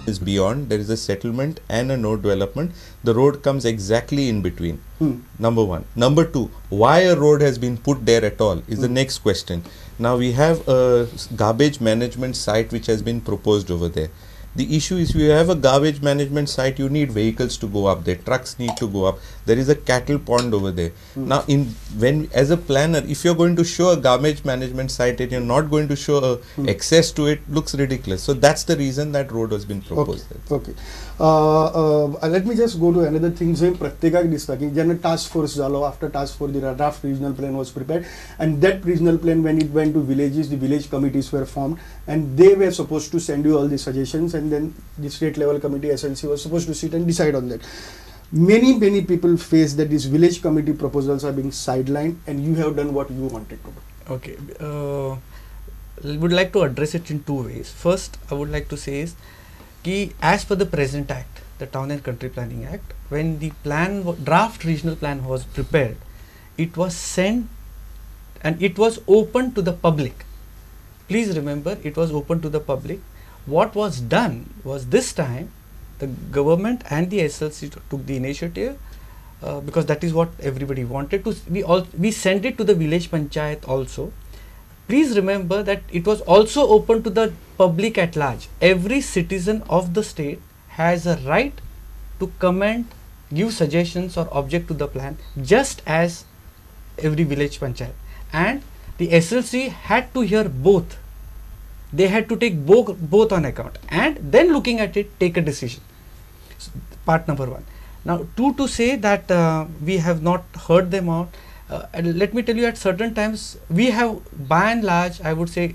is beyond, there is a settlement and a no development. The road comes exactly in between. Number one. Number two, why a road has been put there at all is the next question. Now we have a garbage management site which has been proposed over there. The issue is, you have a garbage management site, you need vehicles to go up there, trucks need to go up. There is a cattle pond over there. Now, as a planner, if you're going to show a garbage management site and you're not going to show access to it, looks ridiculous. So that's the reason that road has been proposed. Okay. Let me just go to another thing. प्रत्येकाक दिसता की जेन्ना task force जालो, after task force the draft regional plan was prepared, and that regional plan, when it went to villages, the village committees were formed, and they were supposed to send you all the suggestions, and then the state level committee SLC was supposed to sit and decide on that. Many people face that these village committee proposals are being sidelined, and you have done what you wanted to do. Okay. Would like to address it in two ways. First, I would like to say is कि as per the present act, the Town and Country Planning Act, when the draft regional plan was prepared, it was sent and it was open to the public. Please remember, it was open to the public. What was done was, this time the government and the SLC took the initiative, because that is what everybody wanted to. We sent it to the village panchayat also. Please remember that it was also open to the public at large. Every citizen of the state has a right to comment, give suggestions or object to the plan, just as every village panchayat. And the SLC had to hear both. They had to take both on account, and then looking at it, take a decision. So, part number one. Now, to say that we have not heard them out. And let me tell you, at certain times we have, by and large, I would say,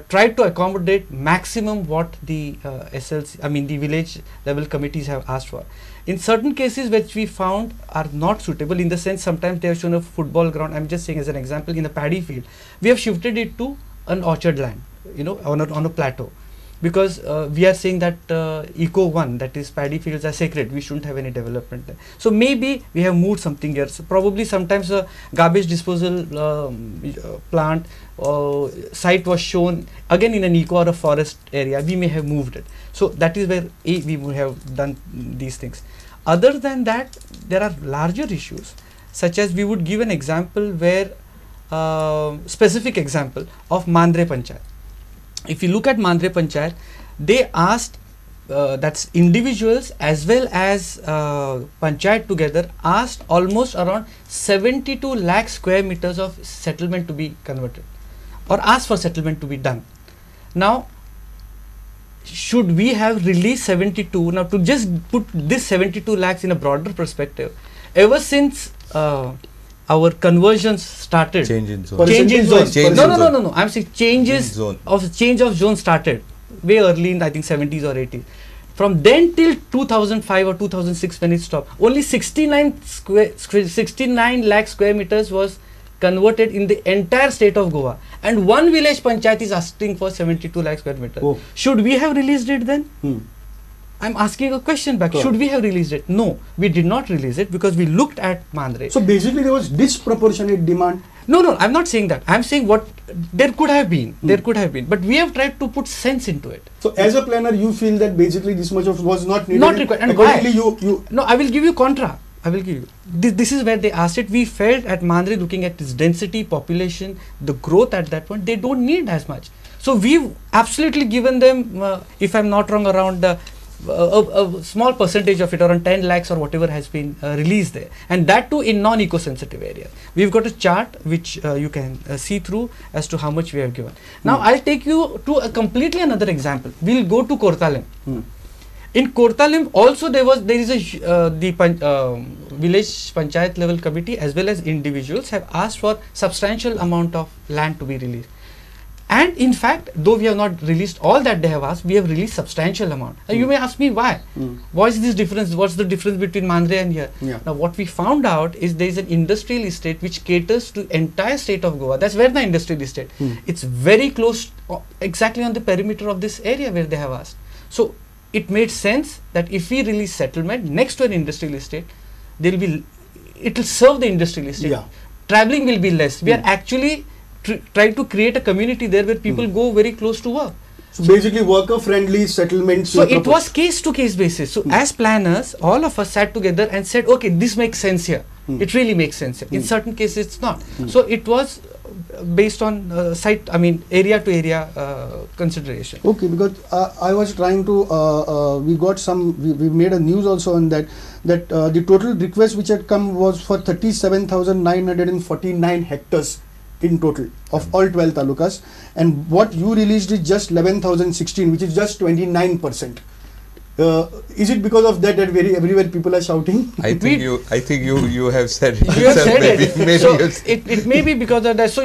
tried to accommodate maximum what the SLC, I mean the village level committees have asked for. In certain cases which we found are not suitable, in the sense sometimes they have shown a football ground. I'm just saying as an example, in a paddy field, we have shifted it to an orchard land, you know, on a plateau. Because we are saying that Eco 1, that is paddy fields, are sacred, we shouldn't have any development there. So maybe we have moved something here. So probably sometimes a garbage disposal plant site was shown again in an eco or a forest area, we may have moved it. So that is where we would have done these things. Other than that, there are larger issues, such as we would give an example where, specific example of Mandre Panchayat. If you look at Mandre Panchayat, they asked, that's individuals as well as Panchayat together, asked almost around 72 lakh square meters of settlement to be converted, or asked for settlement to be done. Now, should we have released 72? Now, to just put this 72 lakhs in a broader perspective, ever since our conversions started, change in zone. No. I'm saying change of zone started way early in, I think, 70s or 80s. From then till 2005 or 2006, when it stopped, only 69 lakh square meters was converted in the entire state of Goa, and one village panchayat is asking for 72 lakh square meters. Oh. Should we have released it then? I'm asking a question back. Should we have released it? No, we did not release it, because we looked at Mandre. So basically there was disproportionate demand. No, I'm not saying that. I'm saying what there could have been. There could have been, but we have tried to put sense into it. So as a planner, you feel that basically this much of was not needed. Not required. And why? No, I will give you contra. I will give you. This is where they asked it. We felt at Mandre, looking at its density, population, the growth at that point, they don't need as much. So we've absolutely given them, if I'm not wrong, around a small percentage of it, around 10 lakhs or whatever, has been released there, and that too in non-eco-sensitive areas. We've got a chart which you can see through as to how much we have given. Now I'll take you to a completely another example. We'll go to Kortalim. In Kortalim also there is a village panchayat level committee as well as individuals have asked for substantial amount of land to be released. And in fact, though we have not released all that they have asked, we have released substantial amount. Now you may ask me why? Why is this difference? What's the difference between Mandre and here? Now what we found out is there is an industrial estate which caters to entire state of Goa. That's where the industrial estate. It's very close, exactly on the perimeter of this area where they have asked. So it made sense that if we release settlement next to an industrial estate, it will serve the industrial estate. Traveling will be less. We are actually trying to create a community there where people go very close to work. So basically worker-friendly settlements. So it was case-to-case basis. So as planners, all of us sat together and said, okay, this makes sense here. It really makes sense here. In certain cases, it's not. So it was based on area to area consideration. Okay, because I was trying to, we made a news also on that the total request which had come was for 37,949 hectares in total of all 12 talukas, and what you released is just 11,016, which is just 29%. Is it because of that everywhere people are shouting? I think you have said it. You have said it. Maybe So it may be because of that. So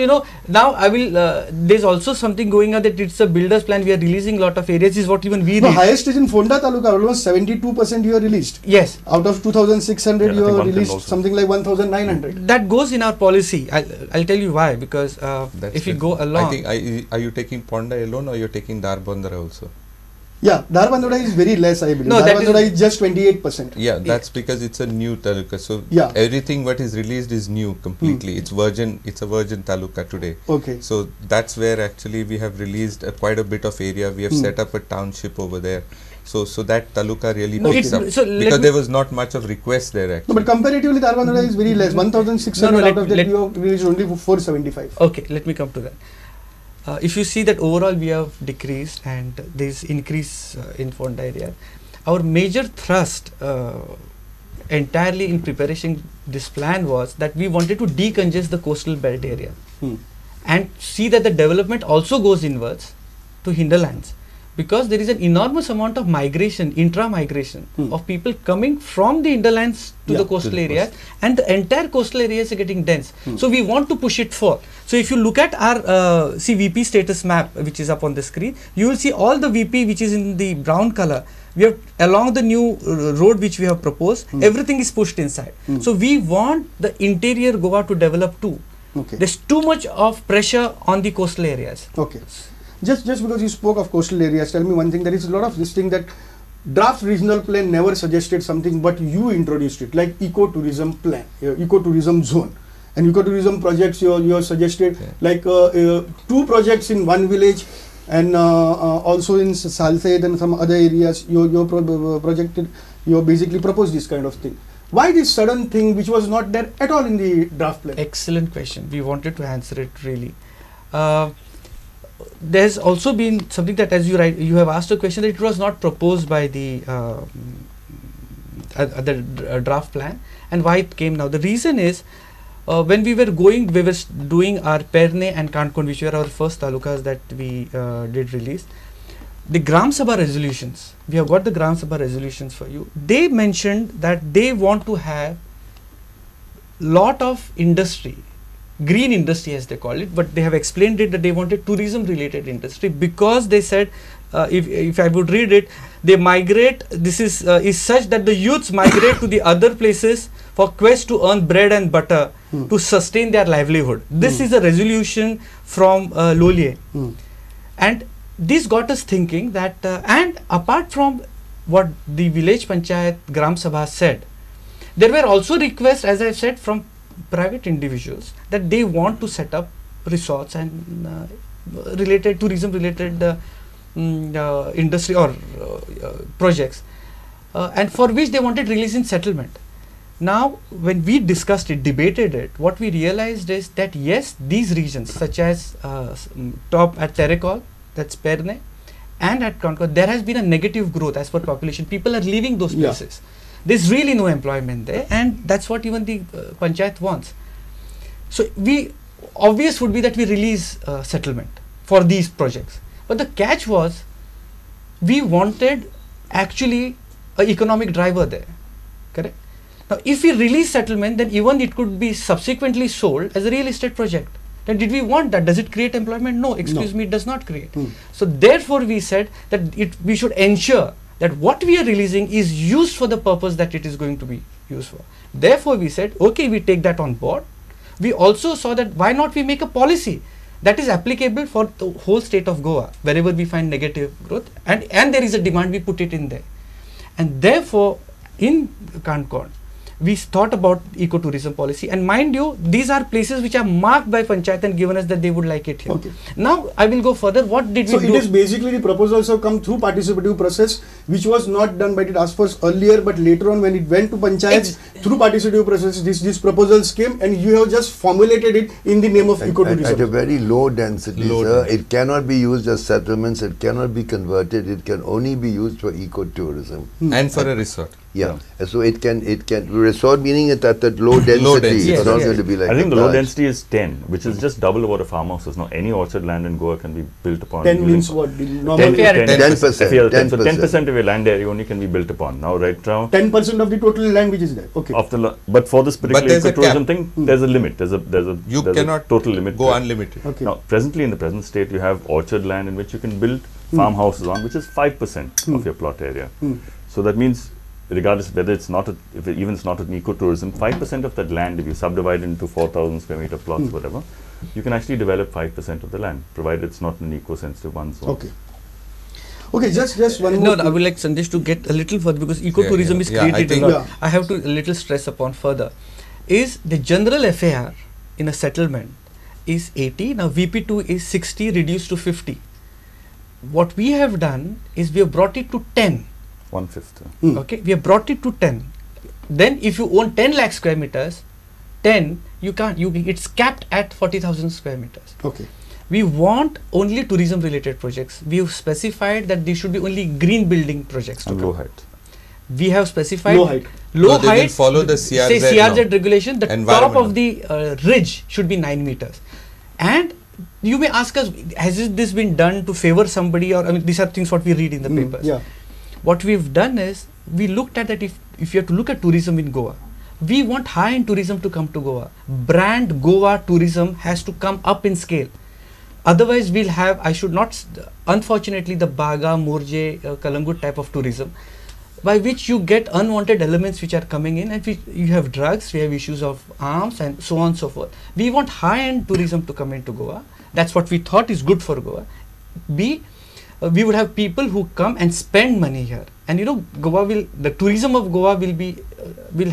now I will. There's also something going on that it's a builder's plan. We are releasing a lot of areas. Is what even we. The highest is in Fonda taluka. Almost 72% you are released. Yes. Out of 2,600, you are released something like 1,900. That goes in our policy. I'll tell you why. Because if you go along, I think are you taking Ponda alone, or you're taking Darbandara also? Yeah, Darbandara is very less, I believe. No, Darbandara is just 28%. Yeah, that's because it's a new taluka. So yeah, everything what is released is new completely. It's virgin. It's a virgin taluka today. Okay. So that's where actually we have released quite a bit of area. We have set up a township over there. So that taluka really picks up, so because there was not much of request there actually. No, but comparatively Darbandara is very less. 1,600 out of that you have released only 475. Okay, let me come to that. If you see that overall we have decreased and there is increase in Fonda area, our major thrust entirely in preparation this plan was that we wanted to decongest the coastal belt area and see that the development also goes inwards to hinterlands, because there is an enormous amount of migration, intra-migration of people coming from the hinterlands to the coastal areas, and the entire coastal areas are getting dense. So we want to push it forward. So if you look at our VP status map, which is up on the screen, you will see all the VP which is in the brown color. We have along the new road which we have proposed, everything is pushed inside. So we want the interior Goa to develop too. Okay. There's too much of pressure on the coastal areas. Okay. Just because you spoke of coastal areas, tell me one thing. There is a lot of this thing that draft regional plan never suggested something, but you introduced it, like ecotourism plan, ecotourism zone, and ecotourism projects. You suggested like 2 projects in one village, and also in Salsed and some other areas. You basically proposed this kind of thing. Why this sudden thing which was not there at all in the draft plan? Excellent question. We wanted to answer it really. There's also been something that, as you have asked a question, that it was not proposed by the draft plan, and why it came now. The reason is when we were doing our Perne and Kankon, which were our first talukas that we did release, the Gram Sabha resolutions. We have got the Gram Sabha resolutions for you. They mentioned that they want to have lot of industry, green industry as they call it, but they have explained it that they wanted tourism related industry, because they said if I would read it, they migrate, this is such that the youths migrate to the other places for quest to earn bread and butter to sustain their livelihood. This is a resolution from Lolier, and this got us thinking that and apart from what the village panchayat Gram Sabha said, there were also requests, as I said, from private individuals that they want to set up resorts and related tourism related industry or projects, and for which they wanted release in settlement. Now when we discussed it, debated it, what we realized is that yes, these regions such as top at Terrecol, that's Perne, and at Concord, there has been a negative growth as per population. People are leaving those places. There's really no employment there, and that's what even the panchayat wants. So obvious would be that we release settlement for these projects. But the catch was, we wanted actually an economic driver there, correct? Now if we release settlement, then even it could be subsequently sold as a real estate project. Then did we want that? Does it create employment? No, excuse me, it does not create. So therefore we said that we should ensure that what we are releasing is used for the purpose that it is going to be used for. Therefore we said, okay, we take that on board. We also saw that why not we make a policy that is applicable for the whole state of Goa, wherever we find negative growth, and there is a demand, we put it in there. And therefore in Concord, we thought about ecotourism policy, and mind you, these are places which are marked by Panchayat and given us that they would like it here. Okay. Now I will go further. What did So we it do? is basically the proposals have come through participative process, which was not done by the task force earlier, but later on when it went to panchayats through participative process, these proposals came, and you have just formulated it in the name of ecotourism. At a very low density, Low sir. density. It cannot be used as settlements. It cannot be converted. It can only be used for ecotourism. And for a resort. Yeah. So it can resort, meaning it at that low density. Low density. It's not Yes. going to be like I think a the low Taj. density is 10, which is just double what a farmhouse is. Now, any orchard land in Goa can be built upon. 10 using means what? The normal 10, If you are at 10%. 10% of your land area only can be built upon. Now, right now, 10% of the total land which is there. Okay. but for this particular there's a ecotourism cap. thing, there's a limit. There's You a cannot total limit. go to it. unlimited. Okay. Now, presently in the present state, you have orchard land in which you can build farmhouses on, which is 5% of your plot area. So that means, regardless whether it's not, even it's not an ecotourism, 5% of that land, if you subdivide into 4,000 square meter plots, whatever, you can actually develop 5% of the land, provided it's not an eco-sensitive one. So. Okay. Okay, just one No, more. no, I would like Sandesh to get a little further, because ecotourism is Yeah, I created think- a lot. Yeah. I have to a little stress upon further. Is the general FAR in a settlement is 80, now VP2 is 60 reduced to 50. What we have done is we have brought it to 10. 1/5. Okay, we have brought it to 10. Then if you own 10 lakh square meters, 10, you can't, it's capped at 40,000 square meters. Okay. We want only tourism related projects. We have specified that there should be only green building projects to And come. low height. We have specified Low height. low No, they will height, follow the say CRZ CRZ now. regulation, the top Environmental. of the ridge should be 9 meters. And you may ask us, has this been done to favor somebody, or I mean, these are things what we read in the papers. Yeah. What we've done is, we looked at that, if you have to look at tourism in Goa, we want high-end tourism to come to Goa. Brand Goa tourism has to come up in scale. Otherwise, we'll have, unfortunately, the Baga, Morje, Kalangut type of tourism, by which you get unwanted elements which are coming in, and you have drugs, we have issues of arms, and so on and so forth. We want high-end tourism to come into Goa. That's what we thought is good for Goa. We would have people who come and spend money here, and the tourism of Goa will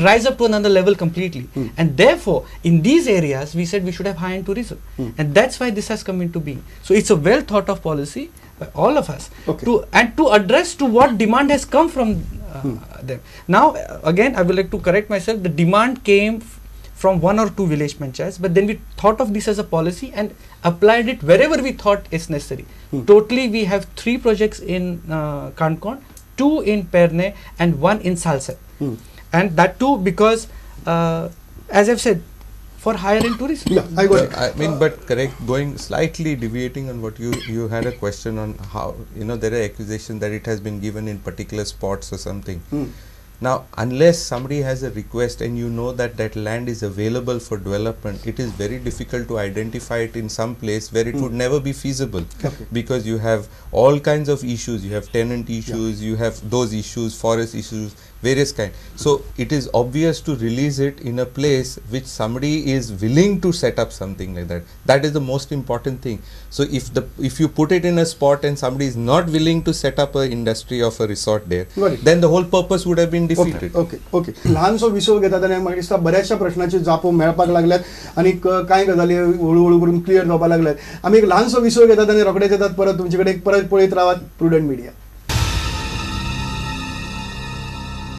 rise up to another level completely. And therefore, in these areas, we said we should have high-end tourism, and that's why this has come into being. So it's a well thought of policy by all of us, Okay. to address to what demand has come from them. Now, again, I would like to correct myself. The demand came from 1 or 2 village panchayats, but then we thought of this as a policy and applied it wherever we thought is necessary. Totally, we have 3 projects in Kankon, 2 in Perne, and 1 in Salsat. And that too because, as I've said, for higher end tourism. Yeah, I got it. I mean, but correct, going slightly deviating on what you had a question on how, there are accusations that it has been given in particular spots or something. Now, unless somebody has a request and you know that that land is available for development, it is very difficult to identify it in some place where it would never be feasible. Okay. Because you have all kinds of issues. You have tenant issues, you have those issues, forest issues, various kinds. So it is obvious to release it in a place which somebody is willing to set up something like that. That is the most important thing. So if you put it in a spot and somebody is not willing to set up an industry of a resort there, Got it. then the whole purpose would have been defeated. Okay ल्हानसो विसव घेतात आनी म्हाका दिसता बऱ्याचशा प्रश्नांची जापो मेळपाक लागल्यात आनी कांय गजाली हळूहळू करून क्लियर जावपाक लागल्यात. आमी एक ल्हानसो विसव घेतात आनी रोखडेच येतात परत तुमचे कडेन परत पळयत रावात प्रुडंट मिडिया.